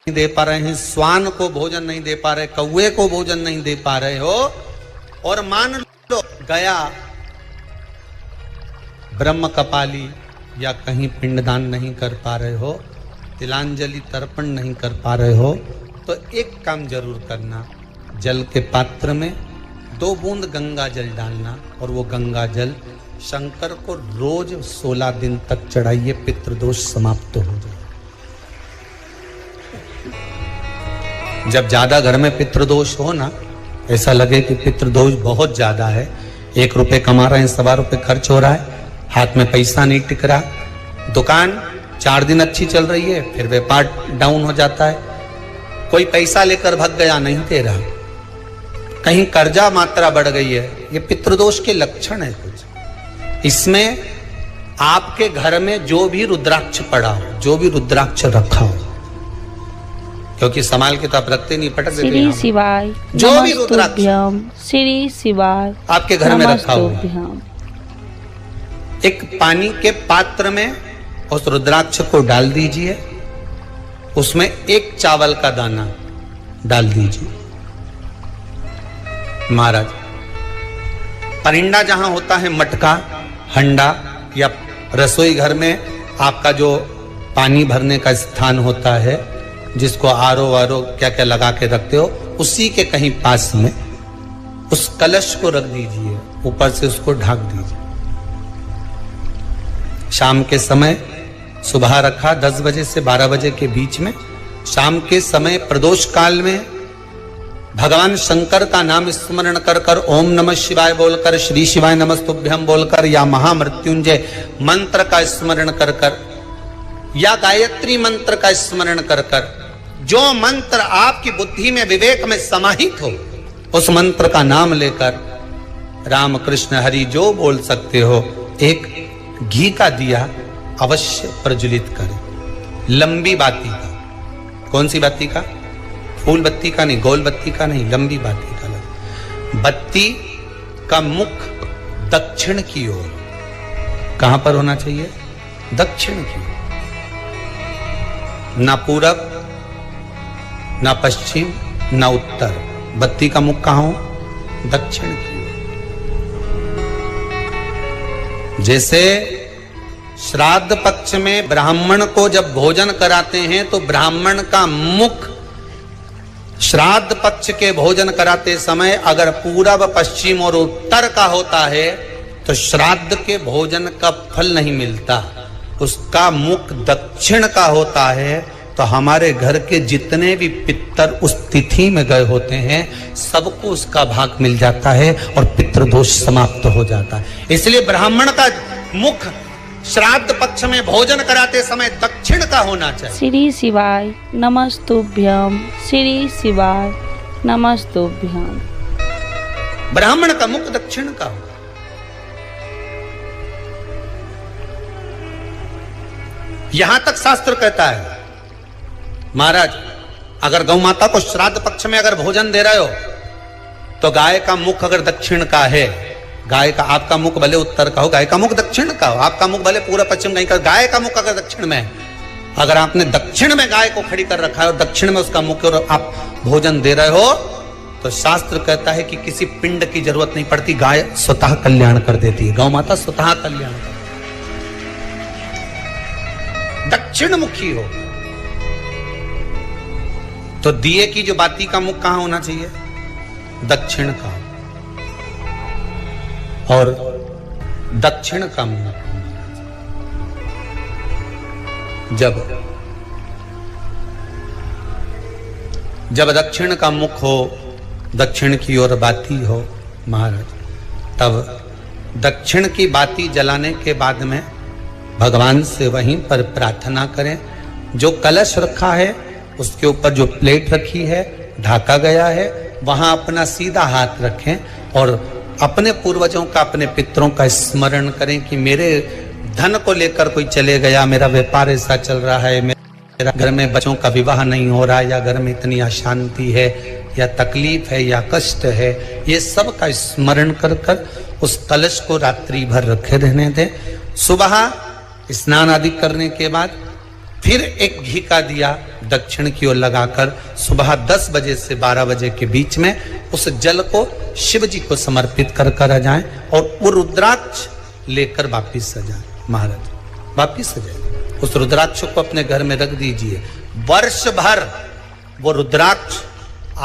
दे पा रहे हैं, श्वान को भोजन नहीं दे पा रहे, कौवे को भोजन नहीं दे पा रहे हो, और मान लो गया ब्रह्म कपाली या कहीं पिंडदान नहीं कर पा रहे हो, तिलांजलि तर्पण नहीं कर पा रहे हो, तो एक काम जरूर करना, जल के पात्र में 2 बूंद गंगा जल डालना और वो गंगा जल शंकर को रोज 16 दिन तक चढ़ाइए, पितृदोष समाप्त हो जाए। जब ज्यादा घर में पितृदोष हो ना, ऐसा लगे कि पितृदोष बहुत ज्यादा है, 1 रुपए कमा रहे हैं, 1.25 रुपए खर्च हो रहा है, हाथ में पैसा नहीं टिक रहा, दुकान 4 दिन अच्छी चल रही है, फिर व्यापार डाउन हो जाता है, कोई पैसा लेकर भग गया, नहीं दे रहा, कहीं कर्जा मात्रा बढ़ गई है, ये पितृदोष के लक्षण है कुछ। इसमें आपके घर में जो भी रुद्राक्ष पड़ा हो, जो भी रुद्राक्ष रखा हो, क्योंकि संभाल के तो आप रखते नहीं, पटक देते हैं, शिवाय, जो भी रुद्राक्ष श्री शिवाय आपके घर में रखा हुआ, एक पानी के पात्र में उस रुद्राक्ष को डाल दीजिए, उसमें 1 चावल का दाना डाल दीजिए। महाराज, परिंदा जहां होता है, मटका, हंडा या रसोई घर में आपका जो पानी भरने का स्थान होता है, जिसको आरो वारो क्या क्या लगा के रखते हो, उसी के कहीं पास में उस कलश को रख दीजिए, ऊपर से उसको ढक दीजिए। शाम के समय, सुबह रखा 10 बजे से 12 बजे के बीच में, शाम के समय प्रदोष काल में भगवान शंकर का नाम स्मरण कर कर, ओम नमः शिवाय बोलकर, श्री शिवाय नमस्तुभ्यम बोलकर, या महामृत्युंजय मंत्र का स्मरण कर कर, या गायत्री मंत्र का स्मरण कर कर, जो मंत्र आपकी बुद्धि में, विवेक में समाहित हो, उस मंत्र का नाम लेकर राम कृष्ण हरि जो बोल सकते हो, एक घी का दिया अवश्य प्रज्वलित करें, लंबी बाती का। कौन सी बाती का? फूल बत्ती का नहीं, गोल बत्ती का नहीं, लंबी बाती का। बत्ती का मुख दक्षिण की ओर, कहां पर होना चाहिए? दक्षिण की ओर, ना पूरब, ना पश्चिम, ना उत्तर, बत्ती का मुख कहां हो? दक्षिण की ओर। जैसे श्राद्ध पक्ष में ब्राह्मण को जब भोजन कराते हैं तो ब्राह्मण का मुख श्राद्ध पक्ष के भोजन कराते समय अगर पूरब, पश्चिम और उत्तर का होता है तो श्राद्ध के भोजन का फल नहीं मिलता, उसका मुख दक्षिण का होता है, तो हमारे घर के जितने भी पितर उस तिथि में गए होते हैं सबको उसका भाग मिल जाता है और पितृदोष समाप्त हो जाता है। इसलिए ब्राह्मण का मुख श्राद्ध पक्ष में भोजन कराते समय दक्षिण का होना चाहिए। श्री शिवाय नमस्तुभ्यम, श्री शिवाय नमस्तुभ्यम। ब्राह्मण का मुख दक्षिण का हो। यहां तक शास्त्र कहता है, महाराज अगर गौ माता को श्राद्ध पक्ष में अगर भोजन दे रहे हो तो गाय का मुख अगर दक्षिण का है, गाय का, आपका मुख भले उत्तर का हो, गाय का मुख दक्षिण का हो, आपका मुख भले पूरा पश्चिम नहीं का, गाय का मुख अगर दक्षिण में है, अगर आपने दक्षिण में गाय को खड़ी कर रखा है और दक्षिण में उसका मुख और आप भोजन दे रहे हो, तो शास्त्र कहता है कि किसी पिंड की जरूरत नहीं पड़ती, गाय स्वतः कल्याण कर देती है, गौ माता स्वतः कल्याण कर, दक्षिण मुखी हो। तो दिए की जो बाती का मुख कहां होना चाहिए? दक्षिण का, और दक्षिण का मुख जब दक्षिण का मुख हो, दक्षिण की ओर बाती हो महाराज, तब दक्षिण की बाती जलाने के बाद में भगवान से वहीं पर प्रार्थना करें। जो कलश रखा है उसके ऊपर जो प्लेट रखी है, ढाका गया है, वहां अपना सीधा हाथ रखें और अपने पूर्वजों का, अपने पितरों का स्मरण करें कि मेरे धन को लेकर कोई चले गया, मेरा व्यापार ऐसा चल रहा है, मेरा घर में बच्चों का विवाह नहीं हो रहा, या घर में इतनी अशांति है, या तकलीफ है, या कष्ट है, ये सब का स्मरण कर कर उस कलश को रात्रि भर रखे रहने दें। सुबह स्नान आदि करने के बाद फिर एक घी का दिया दक्षिण की ओर लगाकर सुबह 10 बजे से 12 बजे के बीच में उस जल को शिव जी को समर्पित कर आ जाएं और वो रुद्राक्ष लेकर वापिस आ जाए। महाराज वापिस आ जाए, उस रुद्राक्ष को अपने घर में रख दीजिए। वर्ष भर वो रुद्राक्ष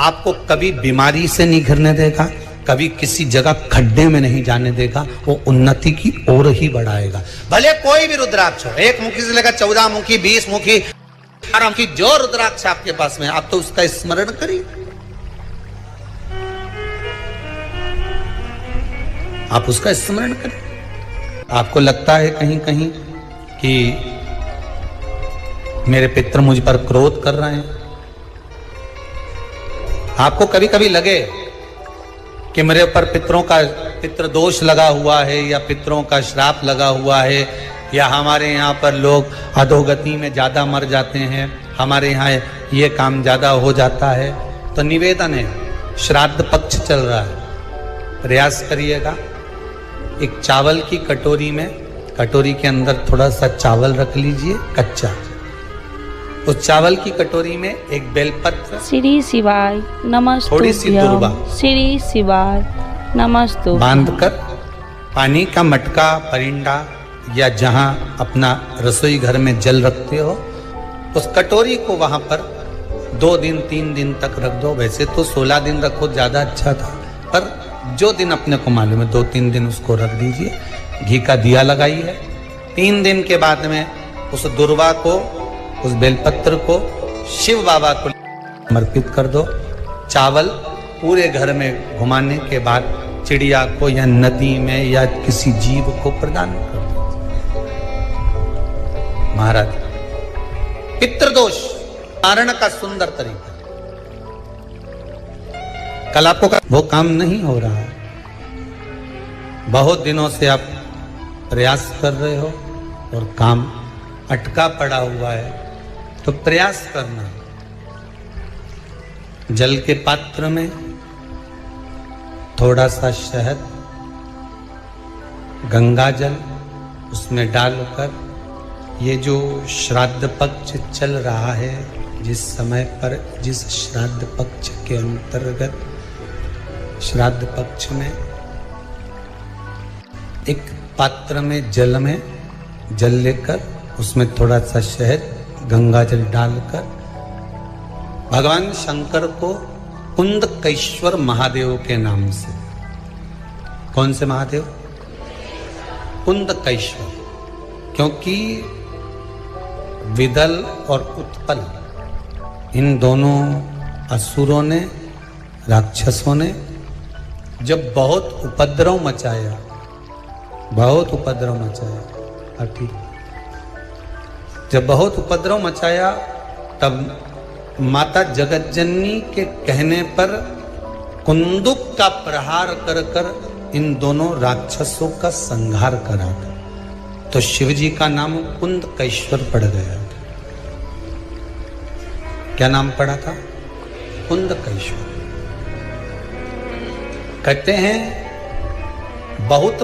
आपको कभी बीमारी से नहीं घिरने देगा, कभी किसी जगह खड्डे में नहीं जाने देगा, वो उन्नति की ओर ही बढ़ाएगा। भले कोई भी रुद्राक्ष हो, 1 मुखी से लेकर 14 मुखी, 20 मुखी, 18 मुखी, जो रुद्राक्ष आपके पास में, आप तो उसका स्मरण करिए। आप उसका स्मरण करिए। आपको लगता है कहीं कहीं कि मेरे पितर मुझ पर क्रोध कर रहे हैं, आपको कभी कभी लगे कि मेरे ऊपर पितृ दोष लगा हुआ है या पितरों का श्राप लगा हुआ है, या हमारे यहाँ पर लोग अधोगति में ज्यादा मर जाते हैं, हमारे यहाँ ये काम ज्यादा हो जाता है, तो निवेदन है, श्राद्ध पक्ष चल रहा है, प्रयास करिएगा। एक चावल की कटोरी में, कटोरी के अंदर थोड़ा सा चावल रख लीजिए कच्चा, उस चावल की कटोरी में एक बेलपत्र, श्री शिवाय थोड़ी सी दुर्वा, श्री शिवाय नमस्तुभ्यम, बांधकर पानी का मटका, परिंडा या जहां अपना रसोई घर में जल रखते हो, उस कटोरी को वहां पर 2 दिन 3 दिन तक रख दो। वैसे तो 16 दिन रखो ज्यादा अच्छा था, पर जो दिन अपने को मालूम है 2-3 दिन उसको रख दीजिए। घी का दिया लगाइए। 3 दिन के बाद में उस दुर्वा को, उस बेलपत्र को शिव बाबा को समर्पित कर दो। चावल पूरे घर में घुमाने के बाद चिड़िया को या नदी में या किसी जीव को प्रदान कर दो। महाराज पितृदोष निवारण का सुंदर तरीका। कल आपको वो काम नहीं हो रहा है, बहुत दिनों से आप प्रयास कर रहे हो और काम अटका पड़ा हुआ है, तो प्रयास करना। जल के पात्र में थोड़ा सा शहद, गंगा जल उसमें डालकर, ये जो श्राद्ध पक्ष चल रहा है, जिस समय पर, जिस श्राद्ध पक्ष के अंतर्गत, श्राद्ध पक्ष में एक पात्र में जल लेकर उसमें थोड़ा सा शहद, गंगा जल डालकर भगवान शंकर को कुंदकेश्वर महादेव के नाम से, कौन से महादेव? कुंदकेश्वर, क्योंकि विदल और उत्पल इन दोनों असुरों ने, राक्षसों ने जब बहुत उपद्रव मचाया, ठीक, जब बहुत उपद्रव मचाया, तब माता जगतजननी के कहने पर कुंदुक का प्रहार कर इन दोनों राक्षसों का संहार करा था। तो शिवजी का नाम कुंदकेश्वर पड़ गया था। क्या नाम पड़ा था? कुंदकेश्वर। कहते हैं बहुत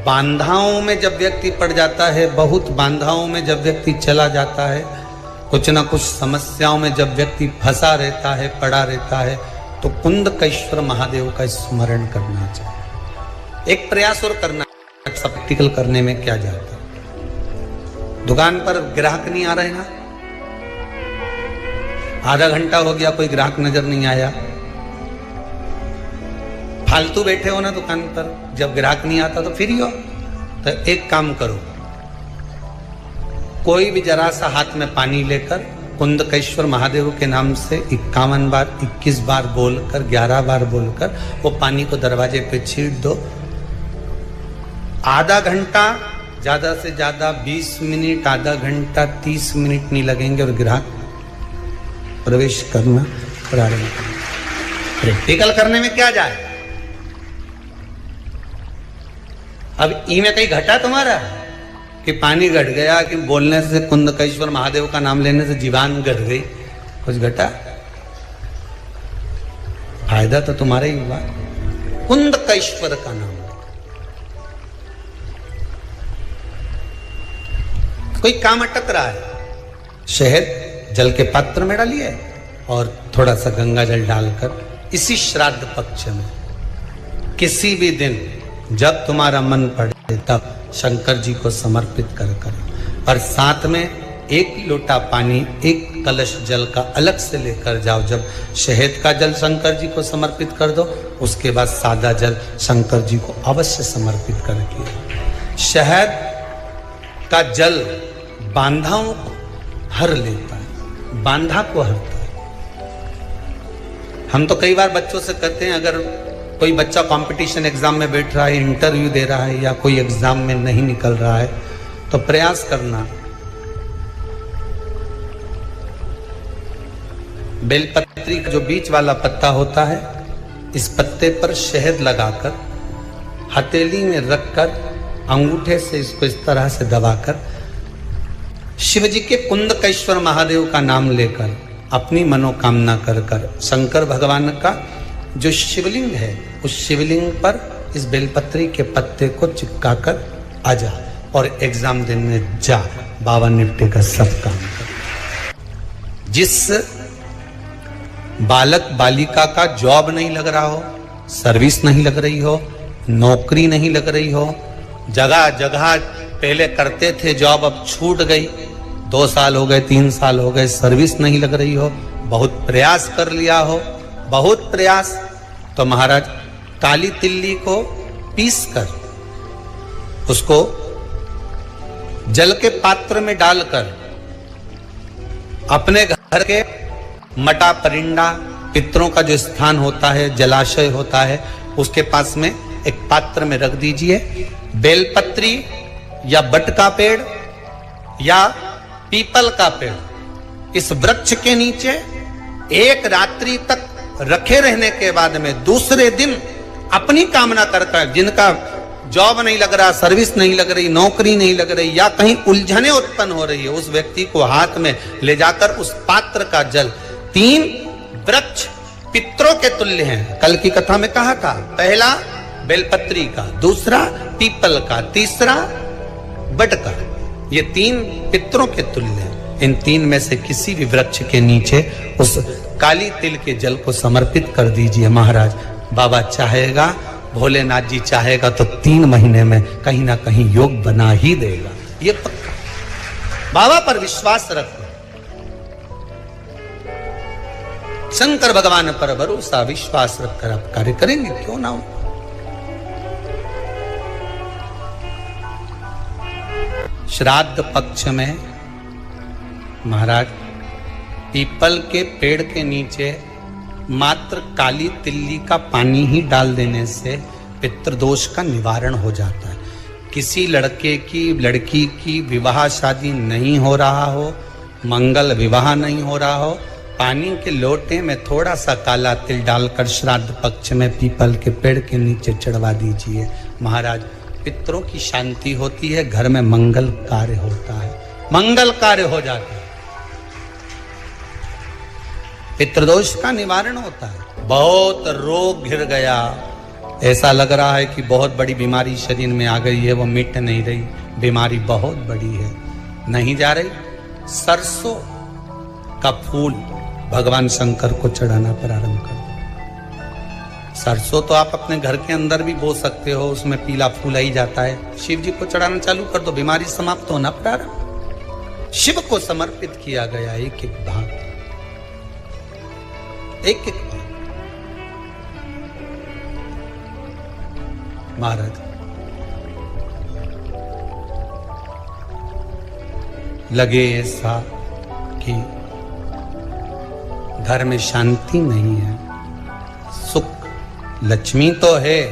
बांधाओं में जब व्यक्ति पड़ जाता है, बहुत बांधाओं में जब व्यक्ति चला जाता है, कुछ ना कुछ समस्याओं में जब व्यक्ति फंसा रहता है, पड़ा रहता है, तो कुंदकेश्वर महादेव का स्मरण करना चाहिए। एक प्रयास और करना, प्रैक्टिकल करने में क्या जाता है। दुकान पर ग्राहक नहीं आ रहे ना, आधा घंटा हो गया, कोई ग्राहक नजर नहीं आया, फालतू बैठे हो ना दुकान पर, जब ग्राहक नहीं आता तो फ्री हो, तो एक काम करो, कोई भी जरा सा हाथ में पानी लेकर कुंदकेश्वर महादेव के नाम से 51 बार, 21 बार बोलकर, 11 बार बोलकर वो पानी को दरवाजे पे छीट दो। आधा घंटा, ज्यादा से ज्यादा 20 मिनट, आधा घंटा 30 मिनट नहीं लगेंगे और ग्राहक प्रवेश करना प्रारंभ करें। प्रैक्टिकल करने में क्या जाए। अब इनमें कहीं घटा तुम्हारा कि पानी घट गया, कि बोलने से, कुंदकेश्वर महादेव का नाम लेने से जीवान घट गई, कुछ घटा? फायदा तो तुम्हारा ही हुआ। कुंदकेश्वर का नाम, कोई काम अटक रहा है, शहद जल के पात्र में डालिए और थोड़ा सा गंगा जल डालकर इसी श्राद्ध पक्ष में किसी भी दिन जब तुम्हारा मन पड़े तब शंकर जी को समर्पित कर और साथ में एक लोटा पानी, एक कलश जल का अलग से लेकर जाओ। जब शहद का जल शंकर जी को समर्पित कर दो, उसके बाद सादा जल शंकर जी को अवश्य समर्पित करके। शहद का जल बांधाओं को हर लेता है, बांधा को हरता है। हम तो कई बार बच्चों से कहते हैं, अगर कोई बच्चा कंपटीशन एग्जाम में बैठ रहा है, इंटरव्यू दे रहा है या कोई एग्जाम में नहीं निकल रहा है, तो प्रयास करना बेलपत्री का जो बीच वाला पत्ता होता है, इस पत्ते पर शहद लगाकर हथेली में रखकर अंगूठे से इसको इस तरह से दबाकर शिव जी के कुंदकेश्वर महादेव का नाम लेकर अपनी मनोकामना कर शंकर भगवान का जो शिवलिंग है, उस शिवलिंग पर इस बेलपत्री के पत्ते को चिपकाकर आ जा और एग्जाम देने जा। बाबा निपटे का सब काम कर। जिस बालक बालिका का जॉब नहीं लग रहा हो, सर्विस नहीं लग रही हो, नौकरी नहीं लग रही हो, जगह जगह पहले करते थे जॉब, अब छूट गई, 2 साल हो गए, 3 साल हो गए, सर्विस नहीं लग रही हो, बहुत प्रयास कर लिया हो, बहुत प्रयास, तो महाराज काली तिल्ली को पीस कर उसको जल के पात्र में डालकर अपने घर के मटा परिंडा, पितरों का जो स्थान होता है, जलाशय होता है, उसके पास में एक पात्र में रख दीजिए। बेलपत्री या बट का पेड़ या पीपल का पेड़, इस वृक्ष के नीचे एक रात्रि तक रखे रहने के बाद में दूसरे दिन अपनी कामना करता है, जिनका जॉब नहीं लग रहा, सर्विस नहीं लग रही, नौकरी नहीं लग रही या कहीं उलझने उत्पन्न हो रही है, उस व्यक्ति को हाथ में ले जाकर उस पात्र का जल, 3 वृक्ष पितरों के तुल्य हैं। कल की कथा में कहा था, पहला बेलपत्री का, दूसरा पीपल का, तीसरा बट का, ये 3 पितरों के तुल्य हैं। इन 3 में से किसी भी वृक्ष के नीचे उस काली तिल के जल को समर्पित कर दीजिए। महाराज बाबा चाहेगा, भोलेनाथ जी चाहेगा तो 3 महीने में कहीं ना कहीं योग बना ही देगा, ये पक्का। बाबा पर विश्वास रखो, शंकर भगवान पर भरोसा विश्वास रखकर आप कार्य करेंगे, क्यों ना हो। श्राद्ध पक्ष में महाराज पीपल के पेड़ के नीचे मात्र काली तिल्ली का पानी ही डाल देने से पितृदोष का निवारण हो जाता है। किसी लड़के की लड़की की विवाह शादी नहीं हो रहा हो, मंगल विवाह नहीं हो रहा हो, पानी के लोटे में थोड़ा सा काला तिल डालकर श्राद्ध पक्ष में पीपल के पेड़ के नीचे चढ़वा दीजिए। महाराज पितरों की शांति होती है, घर में मंगल कार्य होता है, मंगल कार्य हो जाता है, पितृदोष का निवारण होता है। बहुत रोग घिर गया, ऐसा लग रहा है कि बहुत बड़ी बीमारी शरीर में आ गई है, वो मिट नहीं रही, बीमारी बहुत बड़ी है, नहीं जा रही। सरसों का फूल भगवान शंकर को चढ़ाना प्रारंभ कर दो। सरसों तो आप अपने घर के अंदर भी बो सकते हो, उसमें पीला फूल ही जाता है, शिव जी को चढ़ाना चालू कर दो, बीमारी समाप्त होना प्रारंभ। शिव को समर्पित किया गया एक एक भाग, एक एक भाग। महाराज लगे ऐसा कि घर में शांति नहीं है, सुख लक्ष्मी तो है,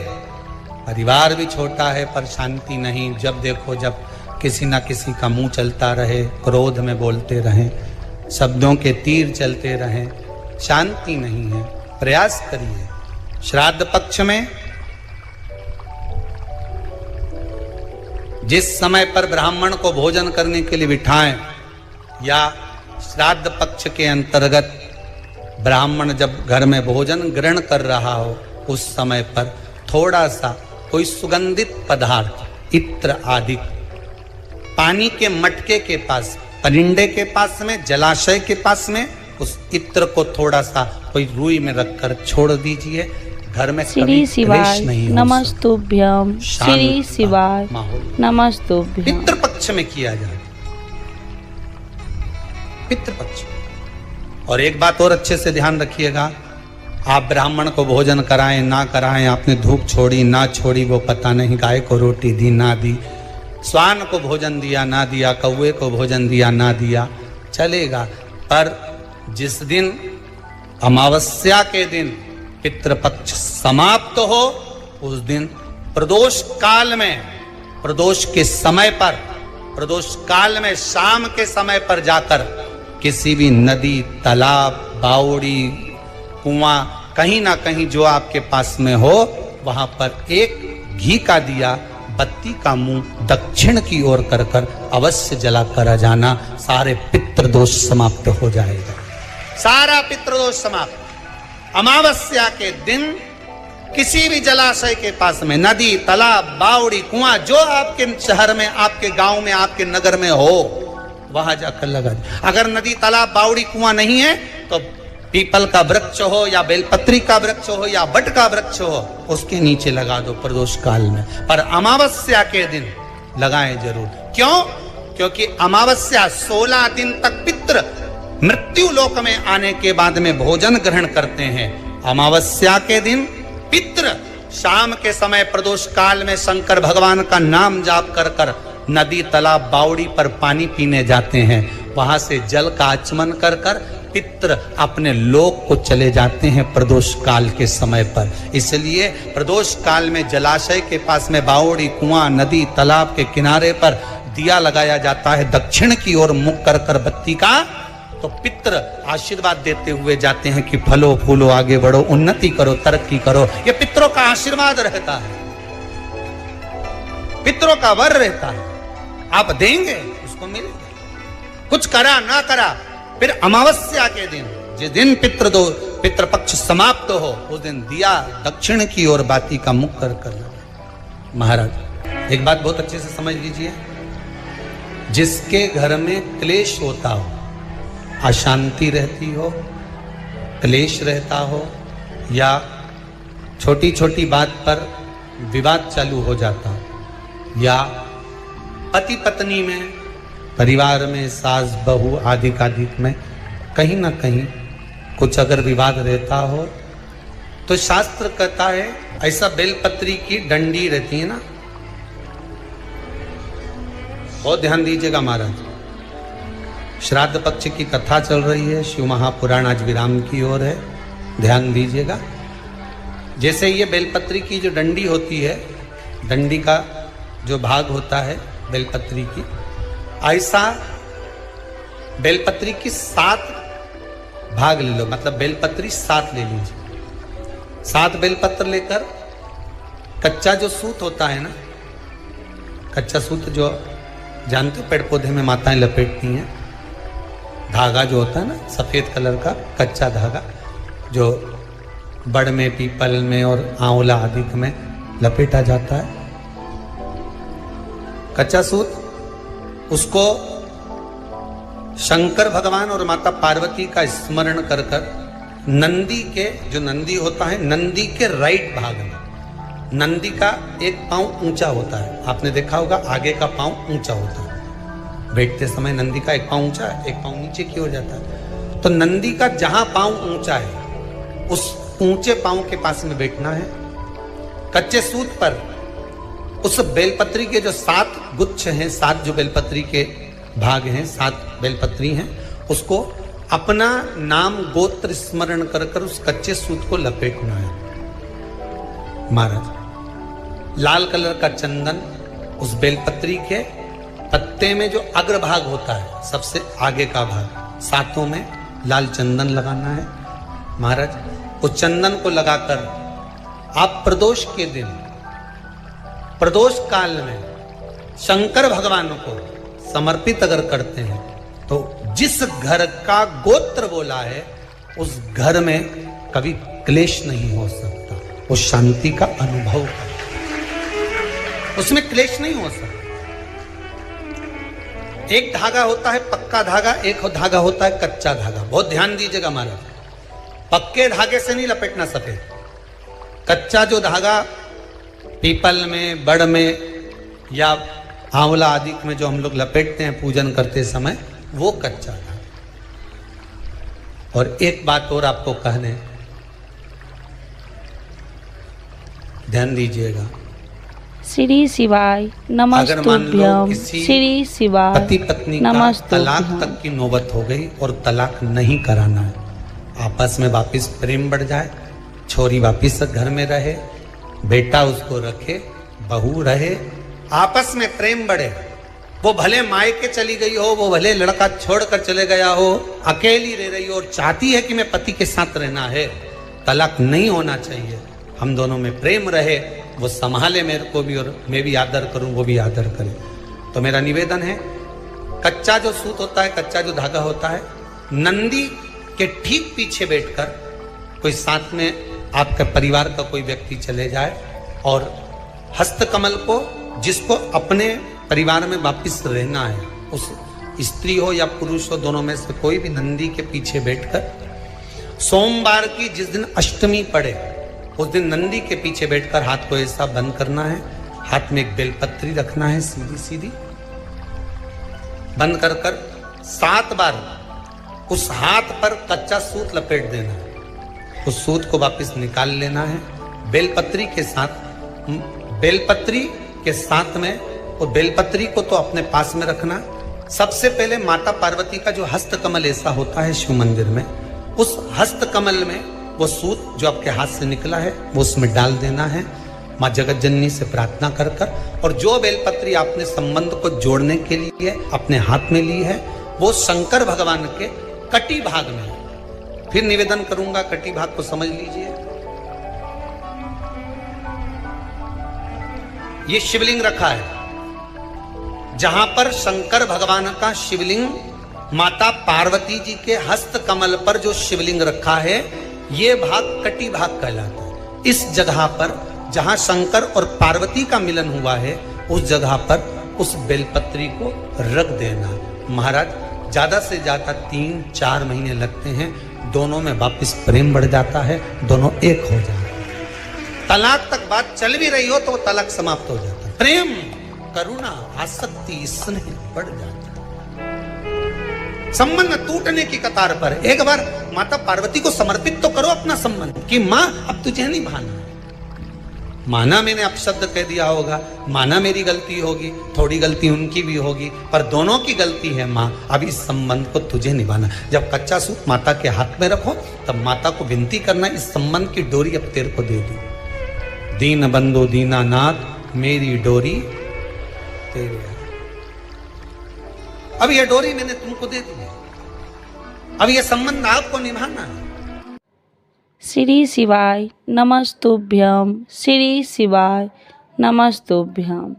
परिवार भी छोटा है पर शांति नहीं। जब देखो जब किसी ना किसी का मुंह चलता रहे, क्रोध में बोलते रहें, शब्दों के तीर चलते रहें, शांति नहीं है। प्रयास करिए श्राद्ध पक्ष में जिस समय पर ब्राह्मण को भोजन करने के लिए बिठाएं या श्राद्ध पक्ष के अंतर्गत ब्राह्मण जब घर में भोजन ग्रहण कर रहा हो, उस समय पर थोड़ा सा कोई सुगंधित पदार्थ, इत्र आदि पानी के मटके के पास परिंदे के पास में, जलाशय के पास में उस इत्र को थोड़ा सा कोई रुई में रखकर छोड़ दीजिए। घर में श्री कभी शिवाय क्लेश नहीं हो नमस्तुभ्यम। शांत श्री का शिवाय माहौल नमस्तुभ्यम। पितृपक्ष में किया जाए, पितृपक्ष। और एक बात और अच्छे से ध्यान रखिएगा, आप ब्राह्मण को भोजन कराएं ना कराएं, आपने धूप छोड़ी ना छोड़ी वो पता नहीं, गाय को रोटी दी ना दी, स्वान को भोजन दिया ना दिया, कौवे को भोजन दिया ना दिया, चलेगा। पर जिस दिन अमावस्या के दिन पितृपक्ष समाप्त हो, उस दिन प्रदोष काल में, प्रदोष के समय पर, प्रदोष काल में शाम के समय पर जाकर किसी भी नदी, तालाब, बावड़ी, कुआं, कहीं ना कहीं जो आपके पास में हो, वहां पर एक घी का दिया, बत्ती का मुंह दक्षिण की ओर कर कर अवश्य जला कर जाना। सारे पितृदोष समाप्त हो जाएगा, सारा पितृदोष समाप्त। अमावस्या के दिन किसी भी जलाशय के पास में, नदी, तालाब, बावड़ी, कुआं, जो आपके शहर में, आपके गांव में, आपके नगर में हो, वहां जाकर लगा दे। अगर नदी, तालाब, बावड़ी, कुआं नहीं है तो पीपल का वृक्ष हो या बेलपत्री का वृक्ष हो या बट का वृक्ष हो, उसके नीचे लगा दो प्रदोष काल में। पर अमावस्या के दिन लगाएं जरूर। क्यों? क्योंकि अमावस्या 16 दिन तक पितृ मृत्यु लोक में आने के बाद में भोजन ग्रहण करते हैं। अमावस्या के दिन पितृ शाम के समय प्रदोष काल में शंकर भगवान का नाम जाप कर कर नदी, तालाब, बावड़ी पर पानी पीने जाते हैं। वहां से जल का आचमन कर कर पितृ अपने लोक को चले जाते हैं प्रदोष काल के समय पर। इसलिए प्रदोष काल में जलाशय के पास में, बावड़ी, कुआं, नदी, तालाब के किनारे पर दिया लगाया जाता है दक्षिण की ओर मुख कर कर बत्ती का। तो पितृ आशीर्वाद देते हुए जाते हैं कि फलो फूलो, आगे बढ़ो, उन्नति करो, तरक्की करो। ये पितरों का आशीर्वाद रहता है, पितरों का वर रहता है। आप देंगे उसको मिलेगा, कुछ करा ना करा। फिर अमावस्या के दिन, जिस दिन पितृपक्ष समाप्त हो, उस दिन दिया दक्षिण की ओर बाती का मुख कर कर। महाराज एक बात बहुत अच्छे से समझ लीजिए, जिसके घर में क्लेश होता हो, अशांति रहती हो, क्लेश रहता हो, या छोटी छोटी बात पर विवाद चालू हो जाता हो, या पति पत्नी में, परिवार में, सास बहू आदि कादिक में कहीं ना कहीं कुछ अगर विवाद रहता हो, तो शास्त्र कहता है ऐसा बेलपत्री की डंडी रहती है ना, बहुत ध्यान दीजिएगा महाराज। श्राद्ध पक्ष की कथा चल रही है, शिव महापुराण आज विराम की ओर है, ध्यान दीजिएगा। जैसे ये बेलपत्री की जो डंडी होती है, डंडी का जो भाग होता है बेलपत्री की, ऐसा बेलपत्री की 7 भाग ले लो, मतलब बेलपत्री 7 ले लीजिए। 7 बेलपत्र लेकर कच्चा जो सूत होता है ना, कच्चा सूत जो जानते हो पेड़ पौधे में माताएं लपेटती हैं, धागा जो होता है ना सफेद कलर का कच्चा धागा, जो बड़ में, पीपल में और आंवला आदि में लपेटा जाता है, कच्चा सूत, उसको शंकर भगवान और माता पार्वती का स्मरण कर कर नंदी के, जो नंदी होता है, नंदी के राइट भाग में, नंदी का एक पांव ऊंचा होता है, आपने देखा होगा आगे का पांव ऊंचा होता है, बैठते समय नंदी का एक पांव ऊंचा है, एक पांव नीचे की ओर जाता है। तो नंदी का जहां पांव ऊंचा है, उस ऊंचे पांव के पास में बैठना है। कच्चे सूत पर उस बेलपत्री के जो 7 गुच्छ हैं, 7 जो बेलपत्री के भाग हैं, 7 बेलपत्री हैं, उसको अपना नाम गोत्र स्मरण कर कर उस कच्चे सूत को लपेटना है। महाराज लाल कलर का चंदन उस बेलपत्री के पत्ते में जो अग्रभाग होता है, सबसे आगे का भाग, 7 में लाल चंदन लगाना है। महाराज उस चंदन को लगाकर आप प्रदोष के दिन, प्रदोष काल में शंकर भगवान को समर्पित अगर करते हैं, तो जिस घर का गोत्र बोला है उस घर में कभी क्लेश नहीं हो सकता, वो शांति का अनुभव करता, उसमें क्लेश नहीं हो सकता। एक धागा होता है पक्का धागा, एक धागा होता है कच्चा धागा। बहुत ध्यान दीजिएगा महाराज, पक्के धागे से नहीं लपेटना सफेद। कच्चा जो धागा पीपल में, बड़ में या आंवला आदि में जो हम लोग लपेटते हैं पूजन करते समय, वो कच्चा धागा। और एक बात और आपको कहने, ध्यान दीजिएगा, श्री शिवाय नमस्तुभ्यम। श्री शिवाय पति पत्नी का तलाक तक की नौबत हो गई और तलाक नहीं कराना है, आपस में वापिस प्रेम बढ़ जाए, छोरी वापिस घर में रहे, बेटा उसको रखे, बहू रहे, आपस में प्रेम बढ़े। वो भले मायके चली गई हो, वो भले लड़का छोड़कर चले गया हो, अकेली रह रही हो और चाहती है कि मैं पति के साथ रहना है, तलाक नहीं होना चाहिए। हम दोनों में प्रेम रहे, वो संभाले मेरे को भी और मैं भी आदर करूं, वो भी आदर करे। तो मेरा निवेदन है, कच्चा जो सूत होता है, कच्चा जो धागा होता है, नंदी के ठीक पीछे बैठकर कोई साथ में आपके परिवार का कोई व्यक्ति चले जाए और हस्तकमल को, जिसको अपने परिवार में वापिस रहना है, उस स्त्री हो या पुरुष हो, दोनों में से कोई भी नंदी के पीछे बैठकर सोमवार की जिस दिन अष्टमी पड़े उस दिन नंदी के पीछे बैठकर हाथ को ऐसा बंद करना है, हाथ में एक बेलपत्री रखना है सीधी सीधी, बंद कर कर 7 बार उस हाथ पर कच्चा सूत लपेट देना है। उस सूत को वापस निकाल लेना है बेलपत्री के साथ। बेलपत्री के साथ में, और बेलपत्री को तो अपने पास में रखना। सबसे पहले माता पार्वती का जो हस्तकमल ऐसा होता है शिव मंदिर में, उस हस्तकमल में वो सूत जो आपके हाथ से निकला है वो उसमें डाल देना है, माँ जगत जननी से प्रार्थना कर कर। और जो बेलपत्री आपने संबंध को जोड़ने के लिए अपने हाथ में ली है, वो शंकर भगवान के कटी भाग में है। फिर निवेदन करूंगा, कटी भाग को समझ लीजिए। ये शिवलिंग रखा है, जहां पर शंकर भगवान का शिवलिंग, माता पार्वती जी के हस्त कमल पर जो शिवलिंग रखा है, ये भाग कटी भाग कहलाता है। इस जगह पर जहां शंकर और पार्वती का मिलन हुआ है, उस जगह पर उस बेलपत्री को रख देना। महाराज ज्यादा से ज्यादा 3-4 महीने लगते हैं, दोनों में वापस प्रेम बढ़ जाता है, दोनों एक हो जाते हैं। तलाक तक बात चल भी रही हो तो तलाक समाप्त हो जाता है। प्रेम, करुणा, आसक्ति, स्नेह बढ़ जाता है। संबंध टूटने की कतार पर। एक बार माता पार्वती को समर्पित तो करो अपना संबंध कि मां अब तुझे नहीं भाना। माना मैंने अपशब्द कह दिया होगा, माना मेरी गलती होगी, थोड़ी गलती उनकी भी होगी, पर दोनों की गलती है मां, अब इस संबंध को तुझे निभाना। जब कच्चा सूत माता के हाथ में रखो तब माता को विनती करना, इस संबंध की डोरी अब तेरे को दे दी। दीन बंधु दीनानाथ मेरी डोरी तेरे, अब ये डोरी मैंने तुमको दे दी, अब ये संबंध आपको निभाना है। श्री शिवाय नमस्तुभ्यम। श्री शिवाय नमस्तुभ्यम।